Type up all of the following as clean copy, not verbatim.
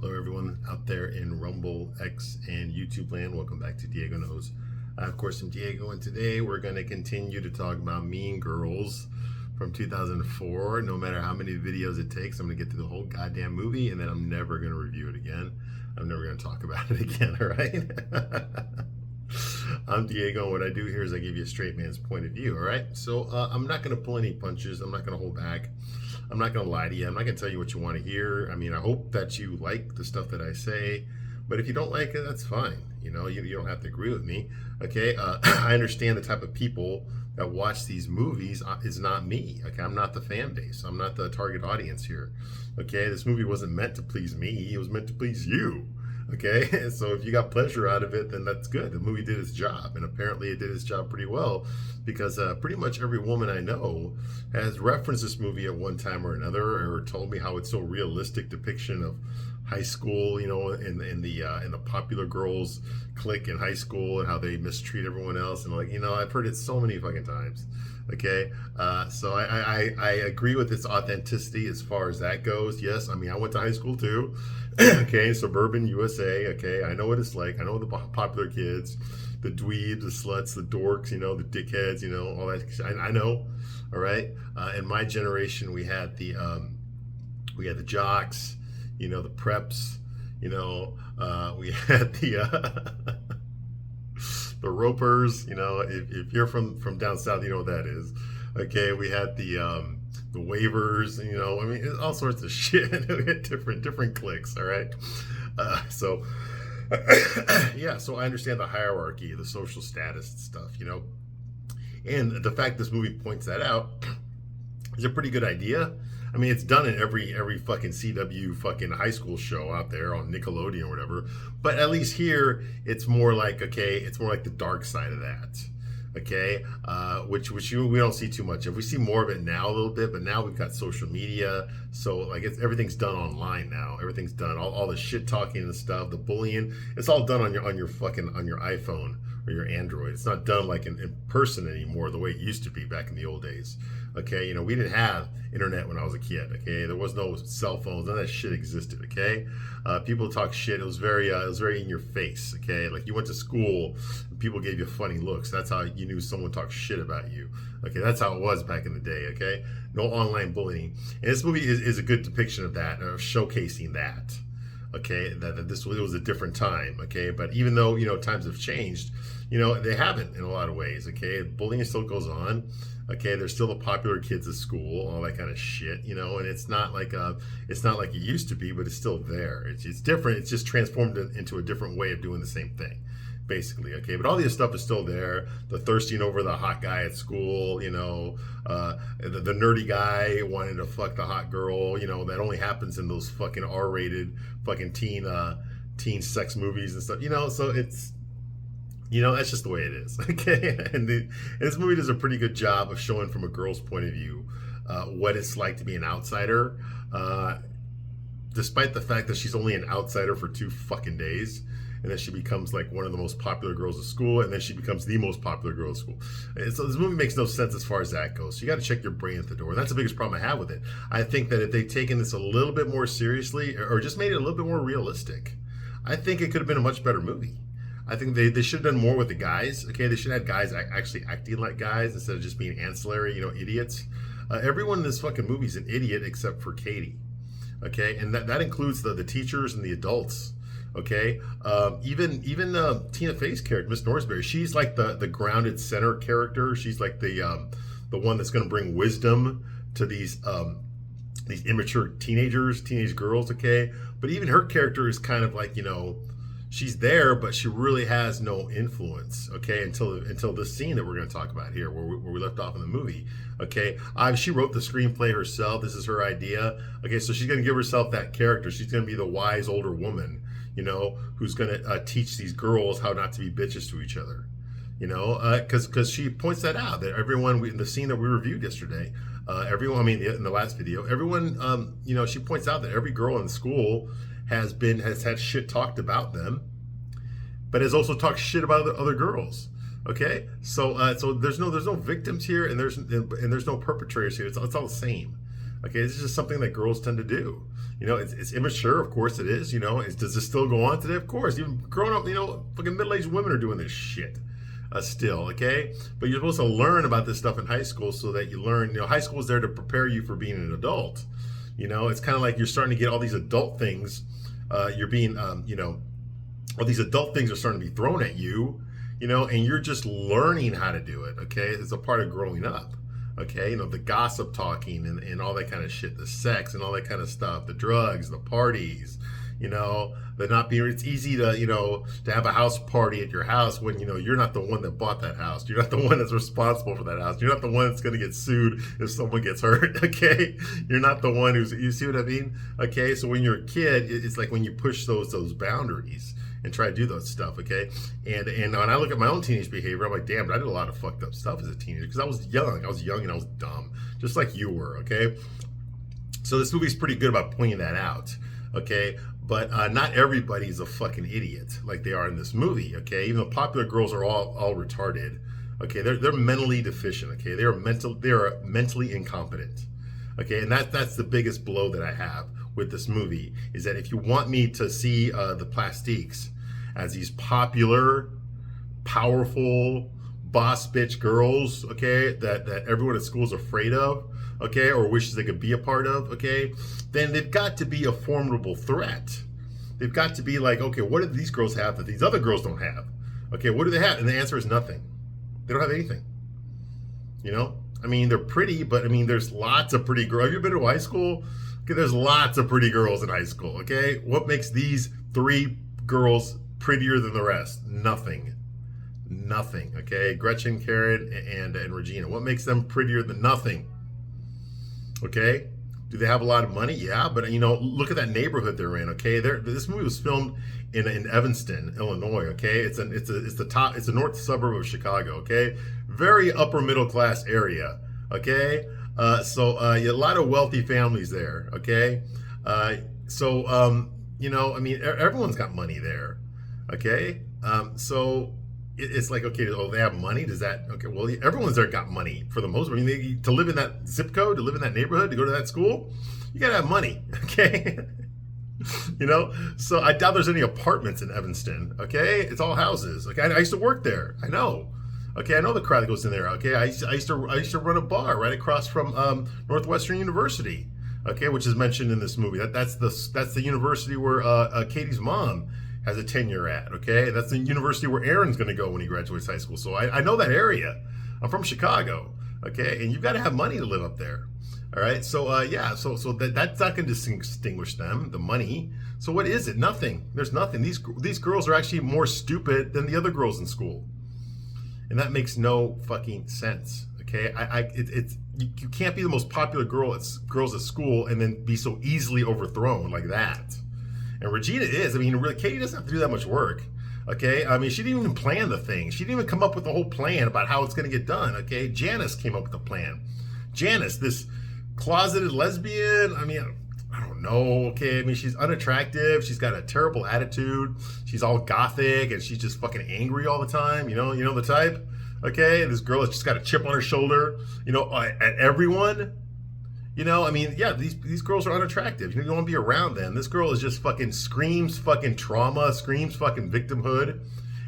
Hello, everyone out there in Rumble, X, and YouTube land. Welcome back to Diego Knows. Of course, I'm Diego, and today we're going to continue to talk about Mean Girls from 2004. No matter how many videos it takes, I'm going to get through the whole goddamn movie, and then I'm never going to review it again. I'm never going to talk about it again, all right? I'm Diego, and what I do here is I give you a straight man's point of view, all right? So I'm not going to pull any punches. I'm not going to hold back. I'm not going to lie to you. I'm not going to tell you what you want to hear. I mean, I hope that you like the stuff that I say, but if you don't like it, that's fine. You know, you don't have to agree with me, okay? I understand the type of people that watch these movies is not me, okay? I'm not the fan base. I'm not the target audience here, okay? This movie wasn't meant to please me. It was meant to please you. Okay, so if you got pleasure out of it, then that's good. The movie did its job, and apparently it did its job pretty well, because pretty much every woman I know has referenced this movie at one time or another, or told me how it's so realistic depiction of high school, you know, in the popular girls clique in high school, and how they mistreat everyone else, and like, you know, I've heard it so many fucking times. Okay, so I agree with its authenticity as far as that goes. Yes, I mean, I went to high school too. Okay, suburban USA. Okay, I know what it's like. I know the popular kids, the dweebs, the sluts, the dorks, you know, the dickheads, you know, all that. I know. All right. In my generation, we had the jocks, you know, the preps, you know, we had the ropers, you know, if you're from down south, you know what that is. Okay, we had the waivers, you know, I mean, all sorts of shit. We had different cliques, all right? So, yeah, so I understand the hierarchy, the social status stuff, you know? And the fact this movie points that out is a pretty good idea. I mean, it's done in every fucking CW fucking high school show out there on Nickelodeon or whatever. But at least here, it's more like, okay, it's more like the dark side of that. Okay, which we don't see too much of. We see more of it now a little bit, but now we've got social media, so like everything's done online now. Everything's done, all the shit talking and stuff, the bullying. It's all done on your iPhone or your Android. It's not done like in person anymore the way it used to be back in the old days. Okay, you know, we didn't have internet when I was a kid. Okay, there was no cell phones. None of that shit existed. Okay, people talk shit. It was very in your face. Okay, like you went to school, and people gave you funny looks. That's how you knew someone talked shit about you. Okay, that's how it was back in the day. Okay, no online bullying. And this movie is a good depiction of that, of showcasing that. Okay, that this was a different time. Okay, but even though, you know, times have changed, you know, they haven't in a lot of ways. Okay, bullying still goes on. Okay, there's still the popular kids at school, all that kind of shit, you know, and it's not like it used to be, but it's still there. It's different. It's just transformed into a different way of doing the same thing, basically. Okay, but all this stuff is still there. The thirsting over the hot guy at school, you know, the nerdy guy wanting to fuck the hot girl, you know, that only happens in those fucking R-rated fucking teen sex movies and stuff, you know. So it's, you know, that's just the way it is. Okay, and this movie does a pretty good job of showing from a girl's point of view what it's like to be an outsider, despite the fact that she's only an outsider for 2 fucking days, and then she becomes like one of the most popular girls at school, and then she becomes the most popular girl at school. And so this movie makes no sense as far as that goes. So you got to check your brain at the door. And that's the biggest problem I have with it. I think that if they'd taken this a little bit more seriously, or just made it a little bit more realistic, I think it could have been a much better movie. I think they should have done more with the guys. Okay, they should have had guys actually acting like guys instead of just being ancillary, you know, idiots. Everyone in this fucking movie is an idiot except for Katie. Okay, and that includes the teachers and the adults. Okay, even Tina Fey's character, Miss Norsberry, she's like the grounded center character. She's like the one that's going to bring wisdom to these immature teenage girls. Okay, but even her character is kind of like, you know, she's there, but she really has no influence, okay, until this scene that we're going to talk about here, where we left off in the movie, okay. She wrote the screenplay herself. This is her idea, okay, so she's going to give herself that character. She's going to be the wise older woman, you know, who's going to teach these girls how not to be bitches to each other, you know, because she points that out, that everyone, in the scene that we reviewed yesterday, everyone, I mean, in the last video, everyone, you know, she points out that every girl in school has had shit talked about them, but has also talked shit about other girls. Okay, so there's no victims here, and there's no perpetrators here. It's all the same. Okay, this is just something that girls tend to do. You know, it's immature, of course it is. You know, does this still go on today? Of course. Even grown up, you know, fucking middle-aged women are doing this shit still, okay? But you're supposed to learn about this stuff in high school so that you learn, you know, high school is there to prepare you for being an adult. You know, it's kind of like you're starting to get all these adult things. You're being, you know, all these adult things are starting to be thrown at you, you know, and you're just learning how to do it, okay? It's a part of growing up. Okay, you know, the gossip talking and all that kind of shit, the sex and all that kind of stuff, the drugs, the parties, you know, the not being, it's easy to, you know, to have a house party at your house when, you know, you're not the one that bought that house. You're not the one that's responsible for that house. You're not the one that's going to get sued if someone gets hurt, okay? You're not the one who's, you see what I mean? Okay, so when you're a kid, it's like when you push those boundaries and try to do that stuff, okay? And when I look at my own teenage behavior, I'm like, damn, I did a lot of fucked up stuff as a teenager because I was young. I was young and I was dumb, just like you were, okay? So this movie's pretty good about pointing that out, okay? But not everybody's a fucking idiot like they are in this movie, okay? Even the popular girls are all retarded, okay? They're mentally deficient, okay? They are mentally incompetent, okay? And that's the biggest blow that I have with this movie, is that if you want me to see the Plastiques as these popular, powerful, boss bitch girls, okay, that everyone at school is afraid of, okay, or wishes they could be a part of, okay, then they've got to be a formidable threat. They've got to be like, okay, what do these girls have that these other girls don't have? Okay, what do they have? And the answer is nothing. They don't have anything. You know? I mean, they're pretty, but I mean, there's lots of pretty girls. Have you been to high school? Okay, there's lots of pretty girls in high school, okay? What makes these 3 girls prettier than the rest? Nothing. Nothing, okay? Gretchen, Karen, and Regina. What makes them prettier than nothing? Okay? Do they have a lot of money? Yeah, but, you know, look at that neighborhood they're in, okay? This movie was filmed in Evanston, Illinois, okay? It's the north suburb of Chicago, okay? Very upper middle class area, okay? So a lot of wealthy families there, okay? You know, I mean, everyone's got money there, okay? So it's like, okay, oh, they have money? Does that, okay, well, everyone's there got money for the most part. I mean, to live in that zip code, to live in that neighborhood, to go to that school, you gotta have money, okay? You know, so I doubt there's any apartments in Evanston, okay? It's all houses. Like, I used to work there, I know. Okay, I know the crowd that goes in there. Okay, I used to run a bar right across from Northwestern University. Okay, which is mentioned in this movie. That's the university where Katie's mom has a tenure at. Okay, that's the university where Aaron's going to go when he graduates high school. So I know that area. I'm from Chicago. Okay, and you've got to have money to live up there. All right, so yeah, so that's not going to distinguish them, the money. So what is it? Nothing. There's nothing. These girls are actually more stupid than the other girls in school. And that makes no fucking sense, okay? You can't be the most popular girls at school and then be so easily overthrown like that. And Regina is. I mean, really, Katie doesn't have to do that much work, okay? I mean, she didn't even plan the thing. She didn't even come up with the whole plan about how it's going to get done, okay? Janice came up with the plan. Janice, this closeted lesbian, I mean, I don't know, okay? I mean, she's unattractive. She's got a terrible attitude. She's all gothic, and she's just fucking angry all the time. You know the type, okay? This girl has just got a chip on her shoulder, you know, at everyone. You know, I mean, yeah, these girls are unattractive. You don't want to be around them. This girl is just fucking screams fucking trauma, screams fucking victimhood,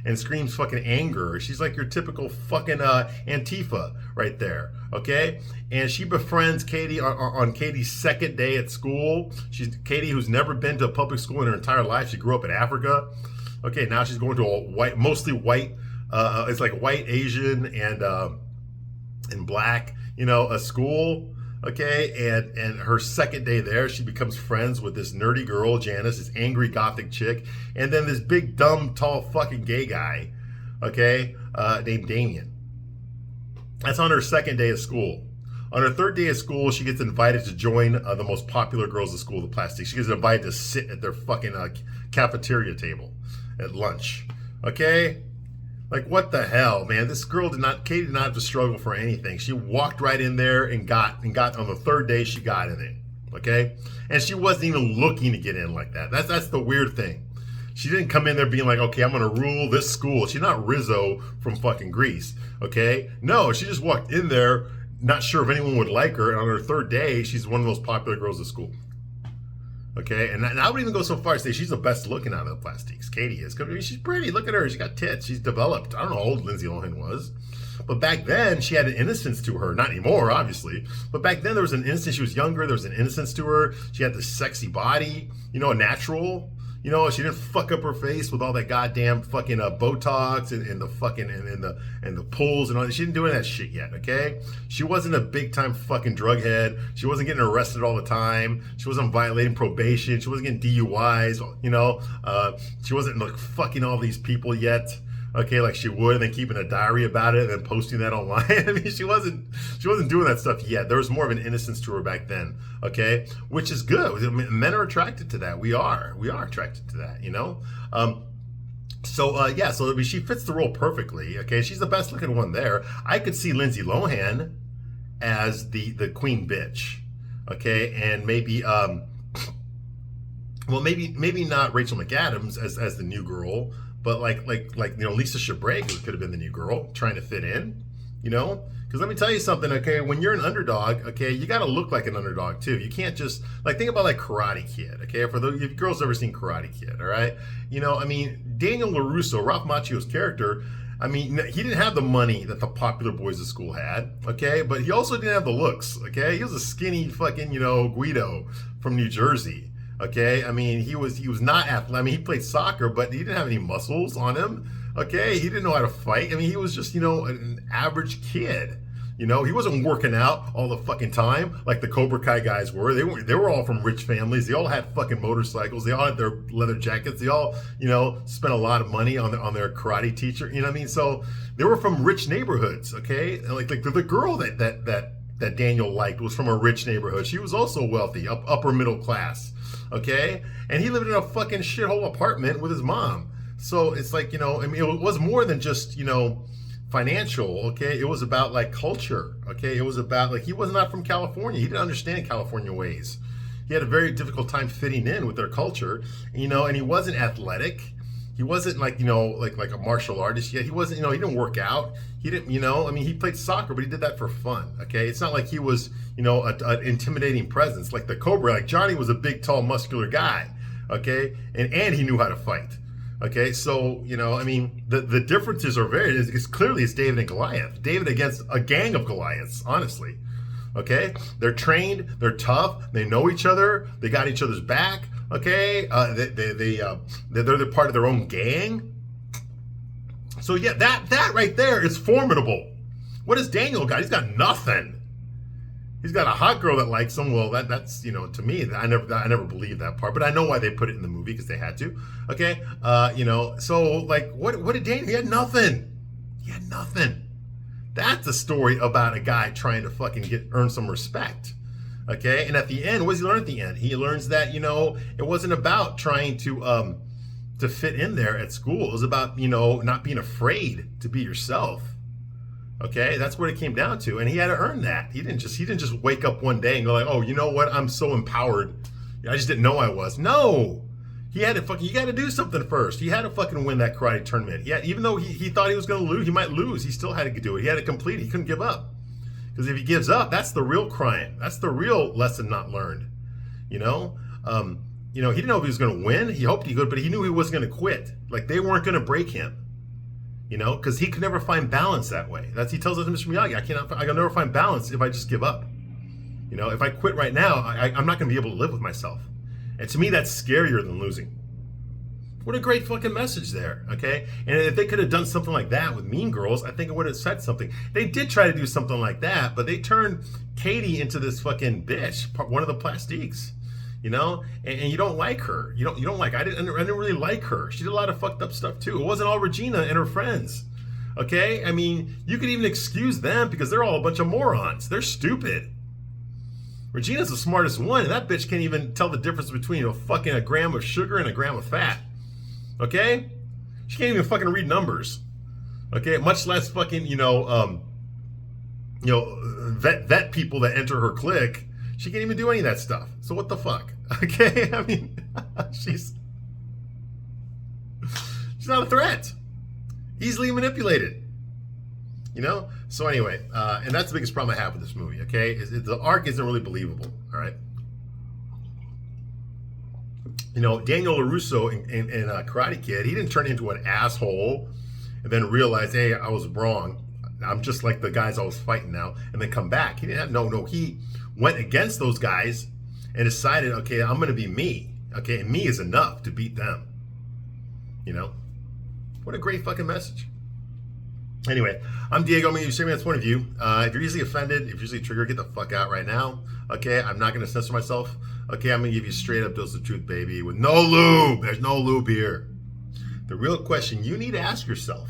and screams fucking anger. She's like your typical fucking Antifa right there, okay? And she befriends Katie on Katie's second day at school. She's Katie, who's never been to a public school in her entire life. She grew up in Africa. Okay, now she's going to a mostly white, it's like white, Asian, and black, you know, a school. Okay, and her second day there, she becomes friends with this nerdy girl, Janice, this angry gothic chick, and then this big, dumb, tall, fucking gay guy, okay, named Damien. That's on her second day of school. On her third day of school, she gets invited to join the most popular girls at school, the Plastiques. She gets invited to sit at their fucking cafeteria table at lunch, okay? Like, what the hell, man? This girl Katie did not have to struggle for anything. She walked right in there and got on the third day, she got in it, okay? And she wasn't even looking to get in like that. That's the weird thing. She didn't come in there being like, okay, I'm going to rule this school. She's not Rizzo from fucking Grease, okay? No, she just walked in there not sure if anyone would like her. And on her third day, she's one of the most popular girls at school. Okay, and I would even go so far as to say she's the best looking out of the Plastiques. Katie is. I mean, she's pretty. Look at her. She got tits. She's developed. I don't know how old Lindsay Lohan was. But back then, she had an innocence to her. Not anymore, obviously. But back then, there was an innocence. She was younger. There was an innocence to her. She had this sexy body, you know, natural. You know, she didn't fuck up her face with all that goddamn fucking Botox and the fucking and the pulls and all that. She didn't do any of that shit yet, okay? She wasn't a big time fucking drug head. She wasn't getting arrested all the time. She wasn't violating probation. She wasn't getting DUIs, you know? She wasn't like fucking all these people yet. Okay, like she would, and then keeping a diary about it and then posting that online. I mean, she wasn't doing that stuff yet. There was more of an innocence to her back then. Okay, which is good. I mean, men are attracted to that. We are attracted to that. You know. So she fits the role perfectly. Okay, she's the best looking one there. I could see Lindsay Lohan as the queen bitch. Okay, and maybe maybe not Rachel McAdams as the new girl. But like you know, Lisa Shabrague could have been the new girl trying to fit in, you know? Because let me tell you something, okay? When you're an underdog, okay, you got to look like an underdog too. You can't just like think about like Karate Kid, okay? For those if girls ever seen Karate Kid, all right? You know, I mean, Daniel LaRusso, Ralph Macchio's character, I mean, he didn't have the money that the popular boys at school had, okay? But he also didn't have the looks, okay? He was a skinny fucking, you know, Guido from New Jersey. Okay, I mean, he was not athletic. I mean, he played soccer, but he didn't have any muscles on him. Okay, he didn't know how to fight. I mean, he was just, you know, an average kid. You know, he wasn't working out all the fucking time like the Cobra Kai guys were. They were all from rich families. They all had fucking motorcycles. They all had their leather jackets. They all, you know, spent a lot of money on their karate teacher. You know what I mean? So they were from rich neighborhoods. Okay, and like the girl that Daniel liked was from a rich neighborhood. She was also wealthy, upper middle class. Okay, and he lived in a fucking shithole apartment with his mom. So it's like, you know, I mean, it was more than just, you know, financial. Okay, it was about like culture. Okay, it was about like he was not from California. He didn't understand California ways. He had a very difficult time fitting in with their culture, you know, and he wasn't athletic. He wasn't like, you know, like a martial artist yet. He wasn't, you know, he didn't work out. He didn't, you know, I mean, he played soccer, but he did that for fun. Okay, it's not like he was, you know, an intimidating presence like the Cobra. Like Johnny was a big, tall, muscular guy. Okay, and he knew how to fight. Okay, so, you know, I mean, the differences are very. It's clearly it's David and Goliath. David against a gang of Goliaths. Honestly, okay, they're trained, they're tough, they know each other, they got each other's back. Okay, they're part of their own gang. So yeah, that right there is formidable. What has Daniel got? He's got nothing. He's got a hot girl that likes him. Well, that's, you know, to me, I never believed that part, but I know why they put it in the movie because they had to. Okay, you know, so like, what did Daniel? He had nothing. He had nothing. That's a story about a guy trying to fucking earn some respect. Okay, and at the end, what does he learn at the end? He learns that, you know, it wasn't about trying to fit in there at school. It was about, you know, not being afraid to be yourself. Okay, that's what it came down to, and he had to earn that. He didn't just wake up one day and go like, oh, you know what? I'm so empowered. I just didn't know I was. No, he had to you got to do something first. He had to fucking win that karate tournament. Yeah, even though he thought he was going to lose, he might lose. He still had to do it. He had to complete it. He couldn't give up. Because if he gives up, that's the real crime. That's the real lesson not learned. You know, he didn't know if he was going to win. He hoped he could, but he knew he wasn't going to quit. Like they weren't going to break him. You know, because he could never find balance that way. He tells us to Mr. Miyagi, I can never find balance if I just give up. You know, if I quit right now, I'm not going to be able to live with myself. And to me, that's scarier than losing. What a great fucking message there, okay? And if they could have done something like that with Mean Girls, I think it would have said something. They did try to do something like that, but they turned Katie into this fucking bitch, one of the Plastiques, you know? And you don't like her. You don't like. I didn't really like her. She did a lot of fucked up stuff too. It wasn't all Regina and her friends, okay? I mean, you could even excuse them because they're all a bunch of morons. They're stupid. Regina's the smartest one, and that bitch can't even tell the difference between a gram of sugar and a gram of fat. Okay? She can't even fucking read numbers. Okay? Much less fucking, vet people that enter her clique. She can't even do any of that stuff. So what the fuck? Okay? I mean, she's not a threat. Easily manipulated. You know? So anyway, and that's the biggest problem I have with this movie, okay? The arc isn't really believable, all right? You know, Daniel LaRusso in Karate Kid, he didn't turn into an asshole and then realize, hey, I was wrong. I'm just like the guys I was fighting now, and then come back. He didn't have, no, he went against those guys and decided, okay, I'm going to be me. Okay, and me is enough to beat them. You know? What a great fucking message. Anyway, I'm Diego. I'm going to share my point of view. If you're easily offended, if you're easily triggered, get the fuck out right now. Okay, I'm not going to censor myself. Okay, I'm going to give you a straight up dose of truth, baby, with no lube. There's no lube here. The real question you need to ask yourself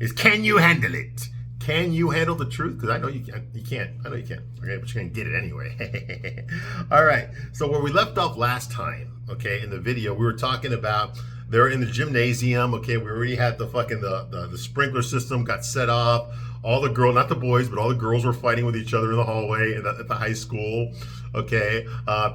is, can you handle it? Can you handle the truth? Because I know you can. You can't. I know you can. Okay, but you're going to get it anyway. All right. So where we left off last time, okay, in the video, we were talking about they're in the gymnasium. Okay, we already had the fucking the sprinkler system got set off. All the girls, not the boys, but all the girls were fighting with each other in the hallway at the high school. Okay,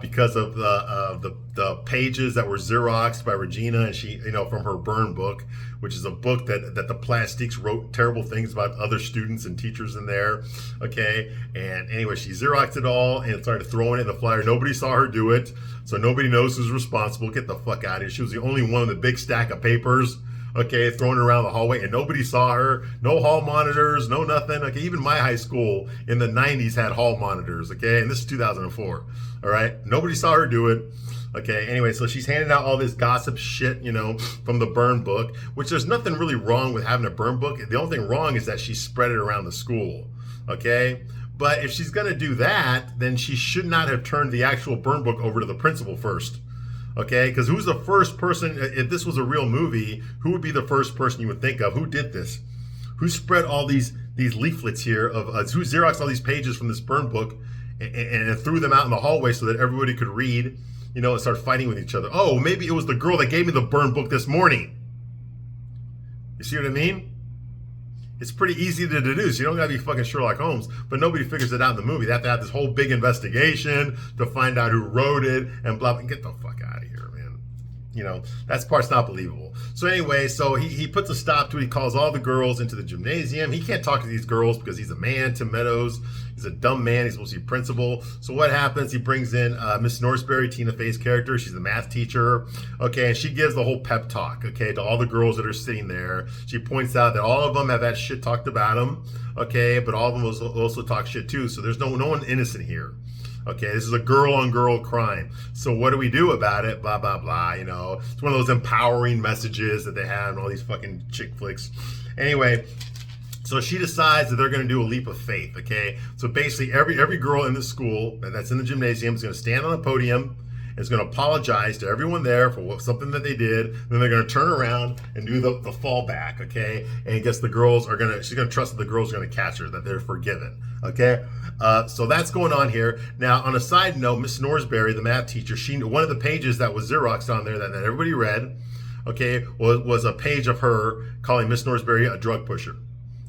because of the pages that were Xeroxed by Regina, and she, you know, from her burn book, which is a book that the plastics wrote terrible things about other students and teachers in there. Okay, and anyway, she Xeroxed it all and started throwing it in the flyer. Nobody saw her do it, so nobody knows who's responsible. Get the fuck out of here. She was the only one with a big stack of papers. Okay, throwing it around the hallway, and nobody saw her. No hall monitors, no nothing. Okay, even my high school in the 90s had hall monitors. Okay, and this is 2004. All right, nobody saw her do it. Okay, anyway, so she's handing out all this gossip shit, you know, from the burn book, which there's nothing really wrong with having a burn book. The only thing wrong is that she spread it around the school. Okay, but if she's gonna do that, then she should not have turned the actual burn book over to the principal first. Okay, because who's the first person, if this was a real movie, who would be the first person you would think of? Who did this? Who spread all these leaflets here of, who Xeroxed all these pages from this burn book and threw them out in the hallway so that everybody could read, you know, and start fighting with each other? Oh, maybe it was the girl that gave me the burn book this morning. You see what I mean? It's pretty easy to deduce. You don't gotta be fucking Sherlock Holmes, but nobody figures it out in the movie. They have to have this whole big investigation to find out who wrote it and blah, blah. Get the fuck out of here, man. You know, that part's not believable. So anyway, so he puts a stop to it. He calls all the girls into the gymnasium. He can't talk to these girls because he's a man, Tim Meadows. He's a dumb man. He's supposed to be principal. So what happens? He brings in Miss Norsberry, Tina Fey's character. She's the math teacher. Okay, and she gives the whole pep talk, okay, to all the girls that are sitting there. She points out that all of them have had shit talked about them, okay, but all of them also talk shit too. So there's no one innocent here. Okay, this is a girl-on-girl crime. So what do we do about it? Blah, blah, blah, you know. It's one of those empowering messages that they have in all these fucking chick flicks. Anyway, so she decides that they're going to do a leap of faith, okay? So basically every girl in the school that's in the gymnasium is going to stand on a podium and is going to apologize to everyone there for something that they did. Then they're going to turn around and do the fallback, okay? And I guess the girls are going to, she's going to trust that the girls are going to catch her, that they're forgiven, okay? So that's going on here. Now, on a side note, Miss Norsberry, the math teacher, one of the pages that was Xeroxed on there that everybody read, okay, was a page of her calling Miss Norsberry a drug pusher,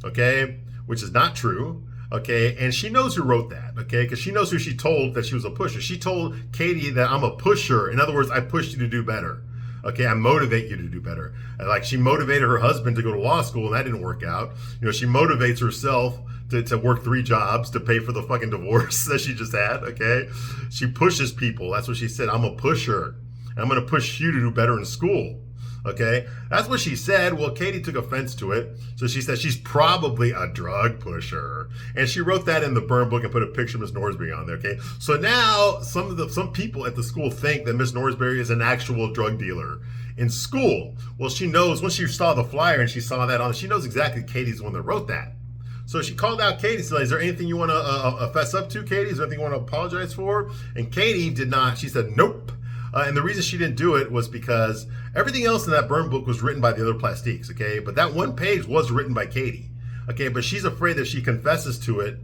okay, which is not true, okay, and she knows who wrote that, okay, because she knows who she told that she was a pusher. She told Katie that I'm a pusher. In other words, I pushed you to do better. Okay, I motivate you to do better. Like, she motivated her husband to go to law school, and that didn't work out. You know, she motivates herself to work 3 jobs to pay for the fucking divorce that she just had, okay? She pushes people. That's what she said. I'm a pusher. I'm going to push you to do better in school, okay? That's what she said. Well, Katie took offense to it. So she said she's probably a drug pusher. And she wrote that in the burn book and put a picture of Miss Norsberry on there, okay? So now some people at the school think that Miss Norsberry is an actual drug dealer in school. Well, she knows, when she saw the flyer and she saw that on, she knows exactly Katie's the one that wrote that. So she called out Katie, said, is there anything you want to fess up to, Katie? Is there anything you want to apologize for? And Katie did not. She said, nope. And the reason she didn't do it was because everything else in that burn book was written by the other plastiques, okay? But that one page was written by Katie, okay? But she's afraid that if she confesses to it,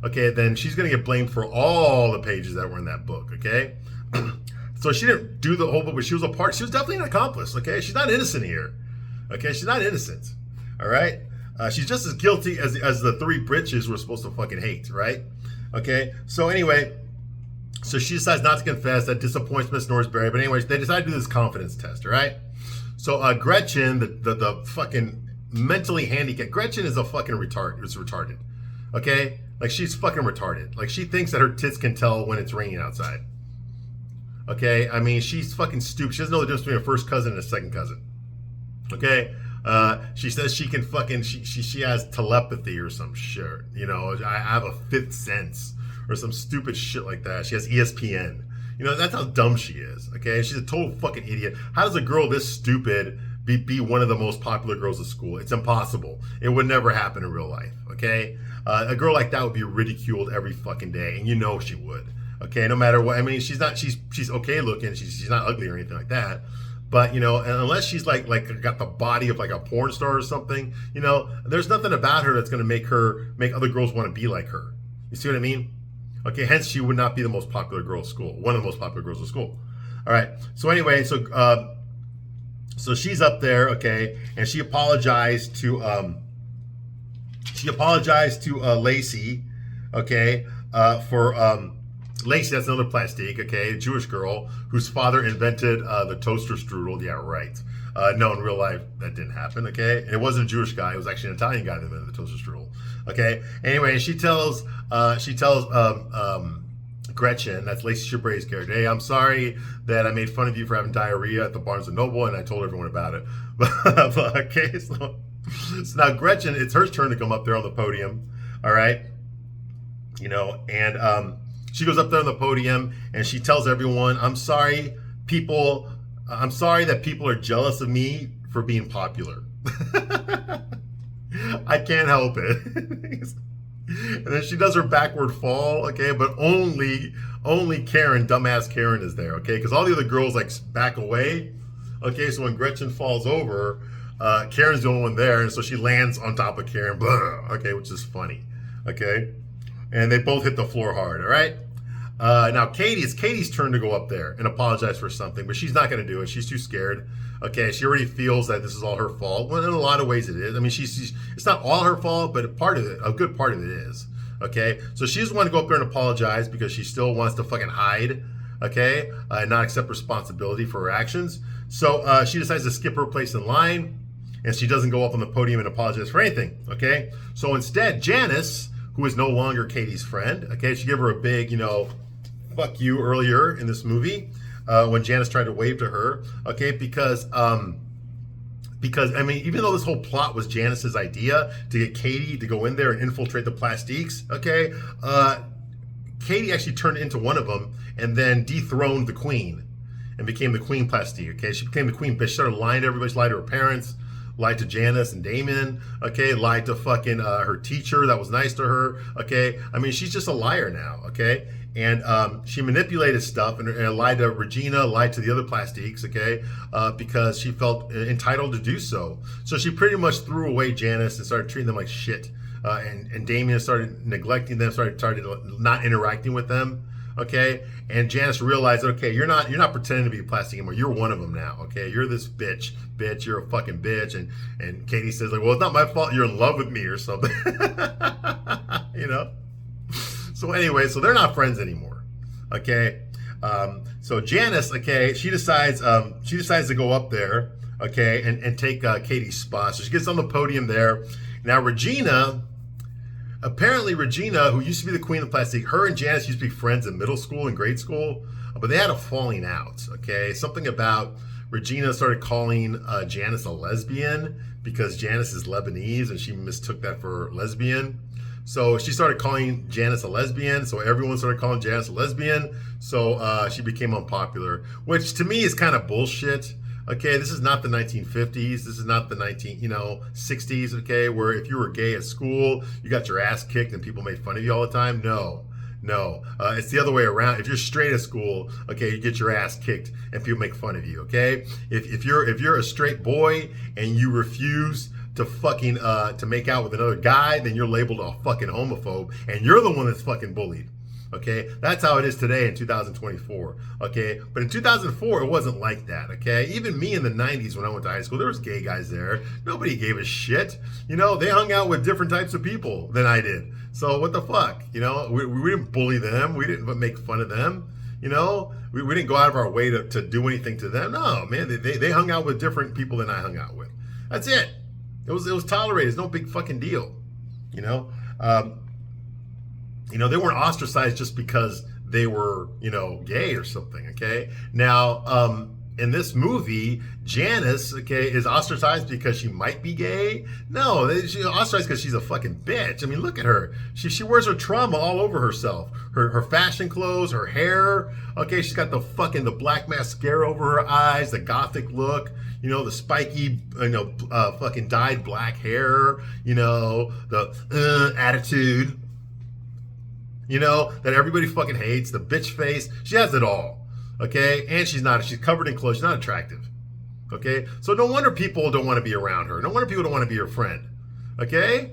okay, then she's going to get blamed for all the pages that were in that book, okay? So she didn't do the whole book, but she was a part. She was definitely an accomplice, okay? She's not innocent here, okay? She's not innocent, all right? She's just as guilty as the 3 bitches we're supposed to fucking hate, right? Okay, so anyway, so she decides not to confess. That disappoints Miss Norsberry. But anyways, they decide to do this confidence test, all right? So Gretchen, the fucking mentally handicapped. Gretchen is a fucking retard. It's retarded. Okay? Like, she's fucking retarded. Like, she thinks that her tits can tell when it's raining outside. Okay? I mean, she's fucking stupid. She doesn't know the difference between a first cousin and a second cousin. Okay? She says she can fucking, she has telepathy or some shit. You know, I have a fifth sense or some stupid shit like that. She has ESPN. You know, that's how dumb she is. Okay? She's a total fucking idiot. How does a girl this stupid be one of the most popular girls at school? It's impossible. It would never happen in real life. Okay? A girl like that would be ridiculed every fucking day, and you know she would. Okay? No matter what. I mean, she's okay looking. She's not ugly or anything like that. But, you know, unless she's like got the body of like a porn star or something, you know, there's nothing about her that's going to make other girls want to be like her. You see what I mean? Okay, hence she would not be the most popular girl at school. One of the most popular girls at school. All right. So anyway, so she's up there, okay, and she apologized to Lacey, okay, for Lacey, that's another plastique, okay, a Jewish girl whose father invented the toaster strudel. Yeah, right. No, in real life, that didn't happen, okay? And it wasn't a Jewish guy. It was actually an Italian guy that invented the toaster strudel, okay? Anyway, she tells Gretchen, that's Lacey Chabray's character, hey, I'm sorry that I made fun of you for having diarrhea at the Barnes & Noble, and I told everyone about it. But okay, so now Gretchen, it's her turn to come up there on the podium, all right? You know, and she goes up there on the podium and she tells everyone, I'm sorry that people are jealous of me for being popular. I can't help it. And then she does her backward fall, okay, but only Karen, dumbass Karen, is there, okay, because all the other girls like back away, okay, so when Gretchen falls over, Karen's the only one there, and so she lands on top of Karen, blah, okay, which is funny, okay, and they both hit the floor hard, all right. Now it's Katie's turn to go up there and apologize for something, but she's not going to do it. She's too scared. Okay, she already feels that this is all her fault. Well, in a lot of ways it is. I mean, it's not all her fault, but a good part of it is. Okay, so she doesn't want to go up there and apologize because she still wants to fucking hide. Okay, and not accept responsibility for her actions. So she decides to skip her place in line, and she doesn't go up on the podium and apologize for anything. Okay, so instead, Janice, who is no longer Katie's friend, okay, she gave her a big, you know, fuck you earlier in this movie when Janice tried to wave to her, okay, because I mean, even though this whole plot was Janice's idea to get Katie to go in there and infiltrate the plastiques, okay, Katie actually turned into one of them and then dethroned the queen and became the queen plastique, okay, she became the queen bitch. She started lying to everybody. She lied to her parents, lied to Janice and Damon, okay, lied to fucking her teacher that was nice to her, okay, I mean, she's just a liar now, okay, and she manipulated stuff and lied to Regina, lied to the other plastiques, okay, because she felt entitled to do so. So she pretty much threw away Janice and started treating them like shit, and Damien started neglecting them, started not interacting with them, okay, and Janice realized, okay, you're not pretending to be a plastic anymore. You're one of them now, okay. You're this bitch. You're a fucking bitch. And Katie says like, well, it's not my fault. You're in love with me or something, you know. So anyway, so they're not friends anymore, okay. So Janice, okay, she decides to go up there, okay, and take Katie's spot. So she gets on the podium there. Now Apparently Regina, who used to be the queen of plastic, her and Janice used to be friends in middle school and grade school, but they had a falling out, okay? Something about Regina started calling Janice a lesbian because Janice is Lebanese and she mistook that for lesbian. So she started calling Janice a lesbian, so everyone started calling Janice a lesbian, so she became unpopular, which to me is kind of bullshit. Okay, this is not the 1950s. This is not the 60s, okay, where if you were gay at school, you got your ass kicked and people made fun of you all the time. No. It's the other way around. If you're straight at school, okay, you get your ass kicked and people make fun of you, okay? If you're a straight boy and you refuse to fucking to make out with another guy, then you're labeled a fucking homophobe and you're the one that's fucking bullied. Okay, that's how it is today in 2024. Okay, but in 2004 it wasn't like that. Okay, even me in the 90s when I went to high school, there was gay guys there. Nobody gave a shit. You know, they hung out with different types of people than I did. So what the fuck? You know, we didn't bully them. We didn't make fun of them. You know, we didn't go out of our way to do anything to them. No, man, they hung out with different people than I hung out with. That's it. It was tolerated. It's no big fucking deal. You know, um, they weren't ostracized just because they were, gay or something. Okay. Now, in this movie, Janice, okay, is ostracized because she might be gay. No, she's ostracized because she's a fucking bitch. I mean, look at her. She wears her trauma all over herself. Her fashion clothes, her hair. Okay, she's got the black mascara over her eyes, the gothic look. The spiky, fucking dyed black hair. The attitude. That everybody fucking hates. The bitch face. She has it all. Okay, and she's covered in clothes. She's not attractive. Okay, so no wonder people don't want to be around her. No wonder people don't want to be her friend. Okay,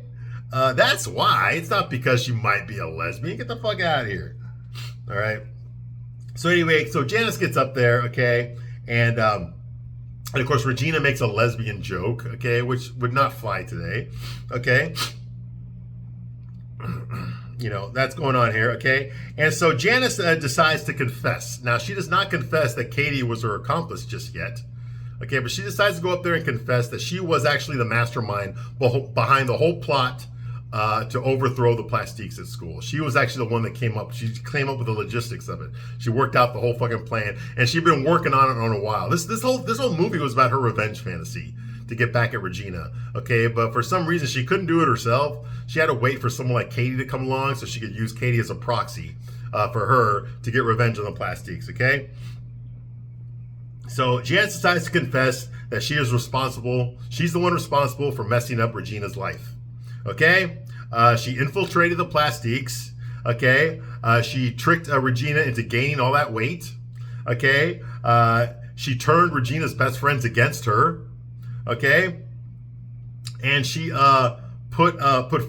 that's why. It's not because she might be a lesbian. Get the fuck out of here. All right. So anyway, so Janice gets up there. Okay, and of course Regina makes a lesbian joke. Okay, which would not fly today. Okay. That's going on here, okay? And so Janice decides to confess. Now, she does not confess that Katie was her accomplice just yet, okay? But she decides to go up there and confess that she was actually the mastermind behind the whole plot to overthrow the Plastiques at school. She was actually the one that came up with the logistics of it. She worked out the whole fucking plan, and she'd been working on it a while. This whole movie was about her revenge fantasy to get back at Regina, okay? But for some reason, she couldn't do it herself. She had to wait for someone like Katie to come along so she could use Katie as a proxy for her to get revenge on the Plastiques, okay? So Janice decides to confess that she is responsible. She's the one responsible for messing up Regina's life, okay? She infiltrated the Plastiques, okay? She tricked Regina into gaining all that weight, okay? She turned Regina's best friends against her, okay, and she put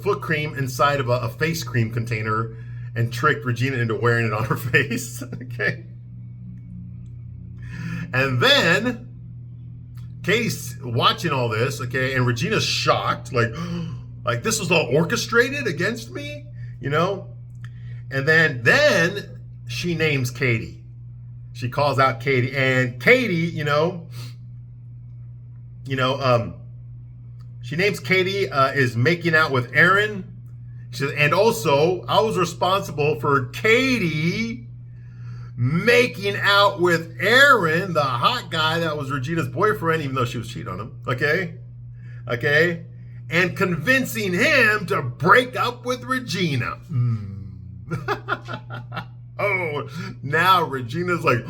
foot cream inside of a face cream container and tricked Regina into wearing it on her face. Okay, and then Katie's watching all this. Okay, and Regina's shocked, like this was all orchestrated against me, And then she names Katie. She calls out Katie, and Katie, she names Katie is making out with Aaron. She says, and also, I was responsible for Katie making out with Aaron, the hot guy that was Regina's boyfriend, even though she was cheating on him. Okay? And convincing him to break up with Regina. Oh, now Regina's like,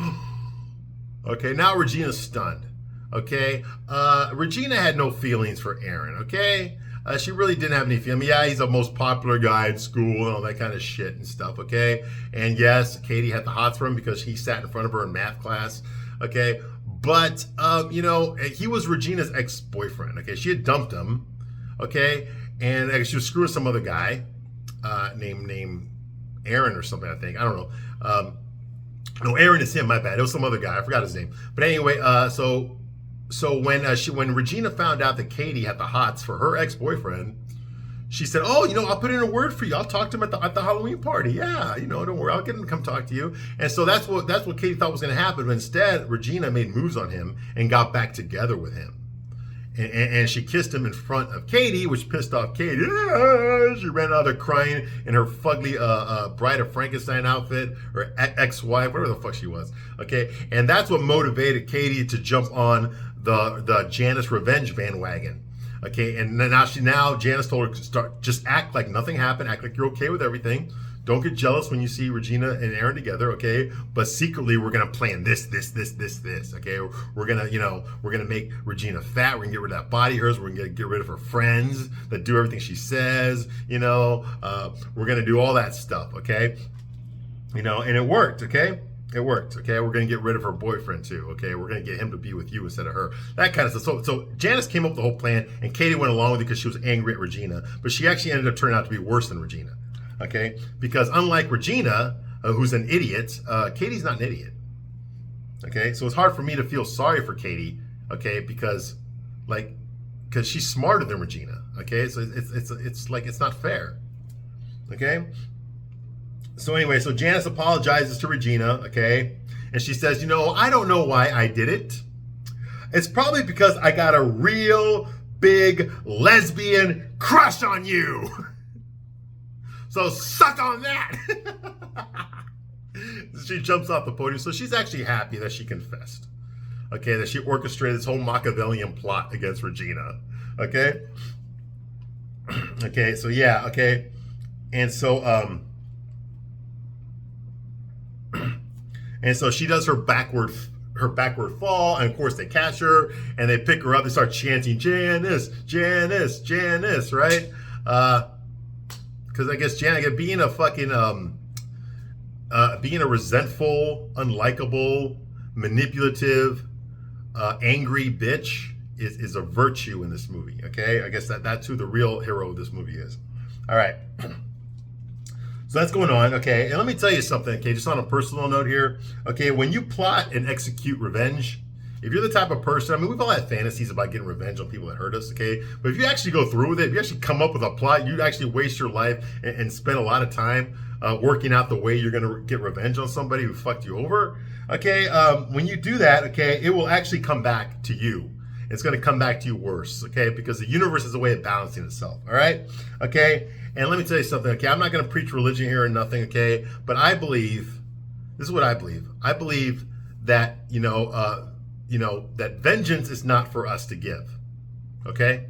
okay, now Regina's stunned. Okay, Regina had no feelings for Aaron, okay? She really didn't have any feelings. Yeah, he's the most popular guy at school and all that kind of shit and stuff, okay? And yes, Katie had the hots for him because he sat in front of her in math class, okay? But, he was Regina's ex-boyfriend, okay? She had dumped him, okay? And she was screwing some other guy named Aaron or something, I think. I don't know. No, Aaron is him, my bad. It was some other guy. I forgot his name. But anyway, So when Regina found out that Katie had the hots for her ex-boyfriend, she said, "Oh, I'll put in a word for you. I'll talk to him at the Halloween party. Yeah, don't worry. I'll get him to come talk to you." And so that's what Katie thought was going to happen. But instead, Regina made moves on him and got back together with him. And she kissed him in front of Katie, which pissed off Katie. She ran out there crying in her fugly Bride of Frankenstein outfit, or ex-wife, whatever the fuck she was. Okay, and that's what motivated Katie to jump on the Janice revenge bandwagon. Okay, and now Janice told her to just act like nothing happened, act like you're okay with everything. Don't get jealous when you see Regina and Aaron together, okay? But secretly, we're gonna plan this, okay? We're gonna make Regina fat. We're gonna get rid of that body of hers. We're gonna get rid of her friends that do everything she says. We're gonna do all that stuff, okay? And it worked, okay? It worked, okay? We're going to get rid of her boyfriend, too, okay? We're going to get him to be with you instead of her. That kind of stuff. So Janice came up with the whole plan, and Katie went along with it because she was angry at Regina. But she actually ended up turning out to be worse than Regina, okay? Because unlike Regina, who's an idiot, Katie's not an idiot, okay? So it's hard for me to feel sorry for Katie, okay? Because she's smarter than Regina, okay? So it's not fair, okay? So anyway, so Janice apologizes to Regina, okay? And she says, I don't know why I did it. It's probably because I got a real big lesbian crush on you. So suck on that. She jumps off the podium. So she's actually happy that she confessed. Okay, that she orchestrated this whole Machiavellian plot against Regina. Okay? Okay, so yeah, okay. And so she does her backward fall, and of course they catch her and they pick her up. They start chanting Janice, Janice, Janice, right? Because I guess Janet, being a fucking being a resentful, unlikable, manipulative, angry bitch is a virtue in this movie. Okay, I guess that's who the real hero of this movie is. All right. So that's going on, okay? And let me tell you something, okay, just on a personal note here, okay? When you plot and execute revenge, if you're the type of person, I mean, we've all had fantasies about getting revenge on people that hurt us, okay? But if you actually go through with it, if you actually come up with a plot, you actually waste your life and spend a lot of time working out the way you're gonna get revenge on somebody who fucked you over, okay? When you do that, okay, it will actually come back to you. It's gonna come back to you worse, okay? Because the universe is a way of balancing itself, all right? Okay? And let me tell you something, okay? I'm not going to preach religion here or nothing, okay? But I believe, this is what I believe. I believe that, that vengeance is not for us to give, okay?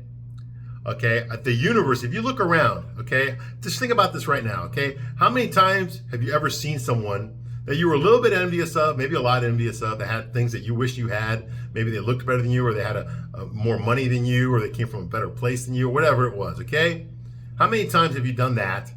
Okay? At the universe, if you look around, okay? Just think about this right now, okay? How many times have you ever seen someone that you were a little bit envious of, maybe a lot envious of, that had things that you wish you had? Maybe they looked better than you, or they had a more money than you, or they came from a better place than you, or whatever it was, okay? How many times have you done that,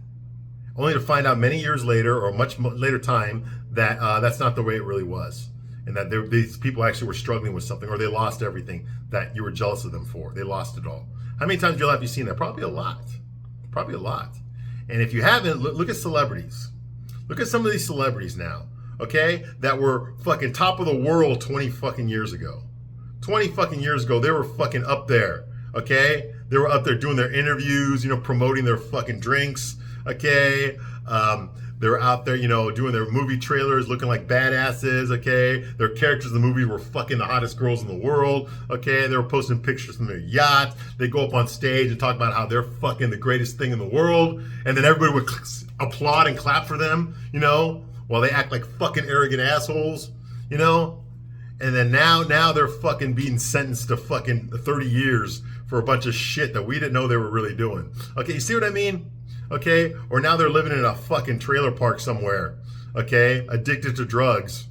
only to find out many years later or much later time that that's not the way it really was, and that these people actually were struggling with something, or they lost everything that you were jealous of them for? They lost it all. How many times in your life have you seen that? Probably a lot. Probably a lot. And if you haven't, look at celebrities. Look at some of these celebrities now, okay, that were fucking top of the world 20 fucking years ago. 20 fucking years ago, they were fucking up there, okay? They were up there doing their interviews, promoting their fucking drinks, okay? They were out there, doing their movie trailers, looking like badasses, okay? Their characters in the movie were fucking the hottest girls in the world, okay? They were posting pictures from their yacht. They go up on stage and talk about how they're fucking the greatest thing in the world, and then everybody would applaud and clap for them, while they act like fucking arrogant assholes, And then now they're fucking being sentenced to fucking 30 years for a bunch of shit that we didn't know they were really doing. Okay, you see what I mean? Okay, or now they're living in a fucking trailer park somewhere, okay, addicted to drugs,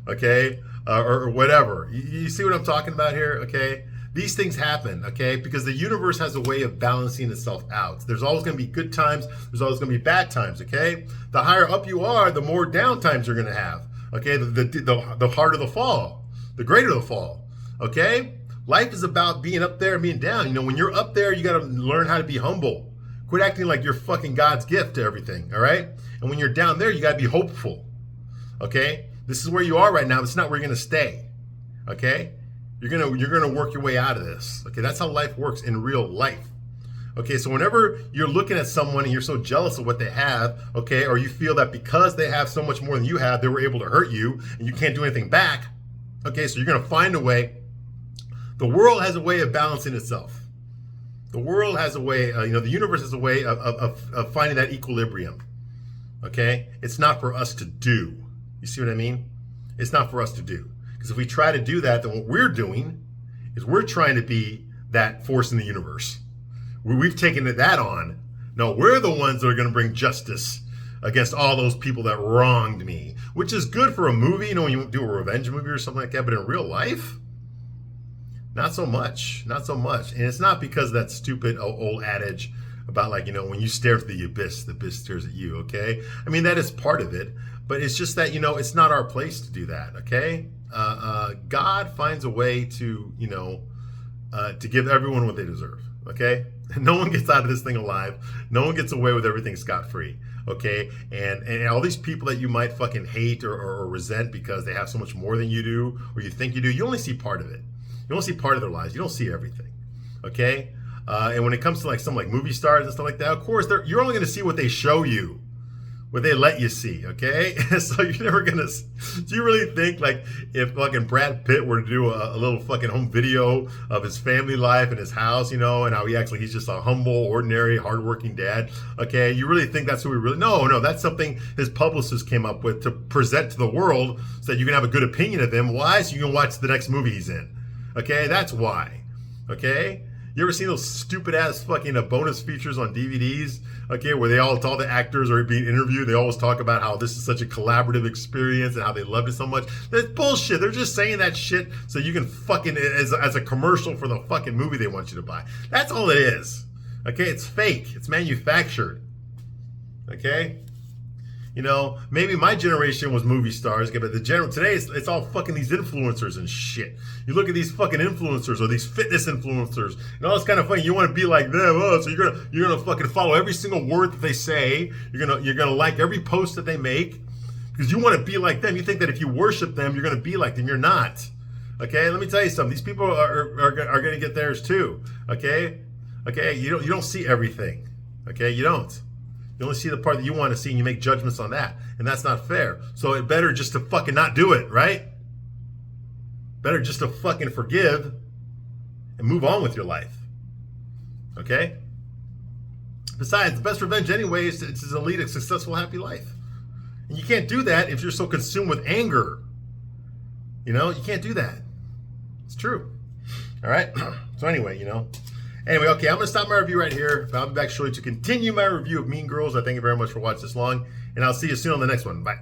okay, or whatever. You see what I'm talking about here, okay? These things happen, okay, because the universe has a way of balancing itself out. There's always going to be good times. There's always going to be bad times, okay? The higher up you are, the more down times you're going to have, okay? The harder the fall, the greater the fall, okay? Life is about being up there and being down. When you're up there, you got to learn how to be humble. Quit acting like you're fucking God's gift to everything, all right? And when you're down there, you got to be hopeful, okay? This is where you are right now. It's not where you're going to stay, okay? You're gonna work your way out of this, okay? That's how life works in real life, okay? So whenever you're looking at someone and you're so jealous of what they have, okay, or you feel that because they have so much more than you have, they were able to hurt you and you can't do anything back, okay? So you're gonna find a way. The world has a way of balancing itself. The world has a way, the universe has a way of finding that equilibrium, okay? It's not for us to do. You see what I mean? It's not for us to do. Because if we try to do that, then what we're doing is we're trying to be that force in the universe. We've taken that on. No, we're the ones that are going to bring justice against all those people that wronged me, which is good for a movie, when you do a revenge movie or something like that, but in real life, not so much, not so much. And it's not because of that stupid old adage about when you stare at the abyss stares at you, okay? I mean, that is part of it, but it's just that, it's not our place to do that, okay? God finds a way to, to give everyone what they deserve, okay? No one gets out of this thing alive. No one gets away with everything scot-free, okay? And all these people that you might fucking hate or resent because they have so much more than you do, or you think you do, you only see part of it. You only see part of their lives. You don't see everything, okay? And when it comes to some movie stars and stuff like that, of course, you're only going to see what they show you. what they let you see, okay? So you're never gonna. Do you really think like if fucking Brad Pitt were to do a little fucking home video of his family life and his house, you know, and how he's just a humble, ordinary, hardworking dad, okay? You really think that's who we really? No, that's something his publicist came up with to present to the world so that you can have a good opinion of him. Why? So you can watch the next movie he's in, okay? That's why, okay? You ever seen those stupid ass fucking bonus features on DVDs? Okay, where all the actors are being interviewed. They always talk about how this is such a collaborative experience and how they loved it so much. That's bullshit. They're just saying that shit so you can fucking as a commercial for the fucking movie they want you to buy. That's all it is. Okay, it's fake. It's manufactured. Okay. You know, maybe my generation was movie stars, but today it's all fucking these influencers and shit. You look at these fucking influencers or these fitness influencers, and all this kind of funny. You want to be like them, so you're gonna fucking follow every single word that they say. You're gonna like every post that they make because you want to be like them. You think that if you worship them, you're gonna be like them. You're not. Okay, let me tell you something. These people are gonna get theirs too. Okay, you don't see everything. Okay, you don't. You only see the part that you want to see and you make judgments on that. And that's not fair. So it better just to fucking not do it, right? Better just to fucking forgive and move on with your life. Okay? Besides, the best revenge anyway is to lead a successful, happy life. And you can't do that if you're so consumed with anger. You know, you can't do that. It's true. All right? So anyway, you know. Anyway, okay, I'm going to stop my review right here. I'll be back shortly to continue my review of Mean Girls. I thank you very much for watching this long, and I'll see you soon on the next one. Bye.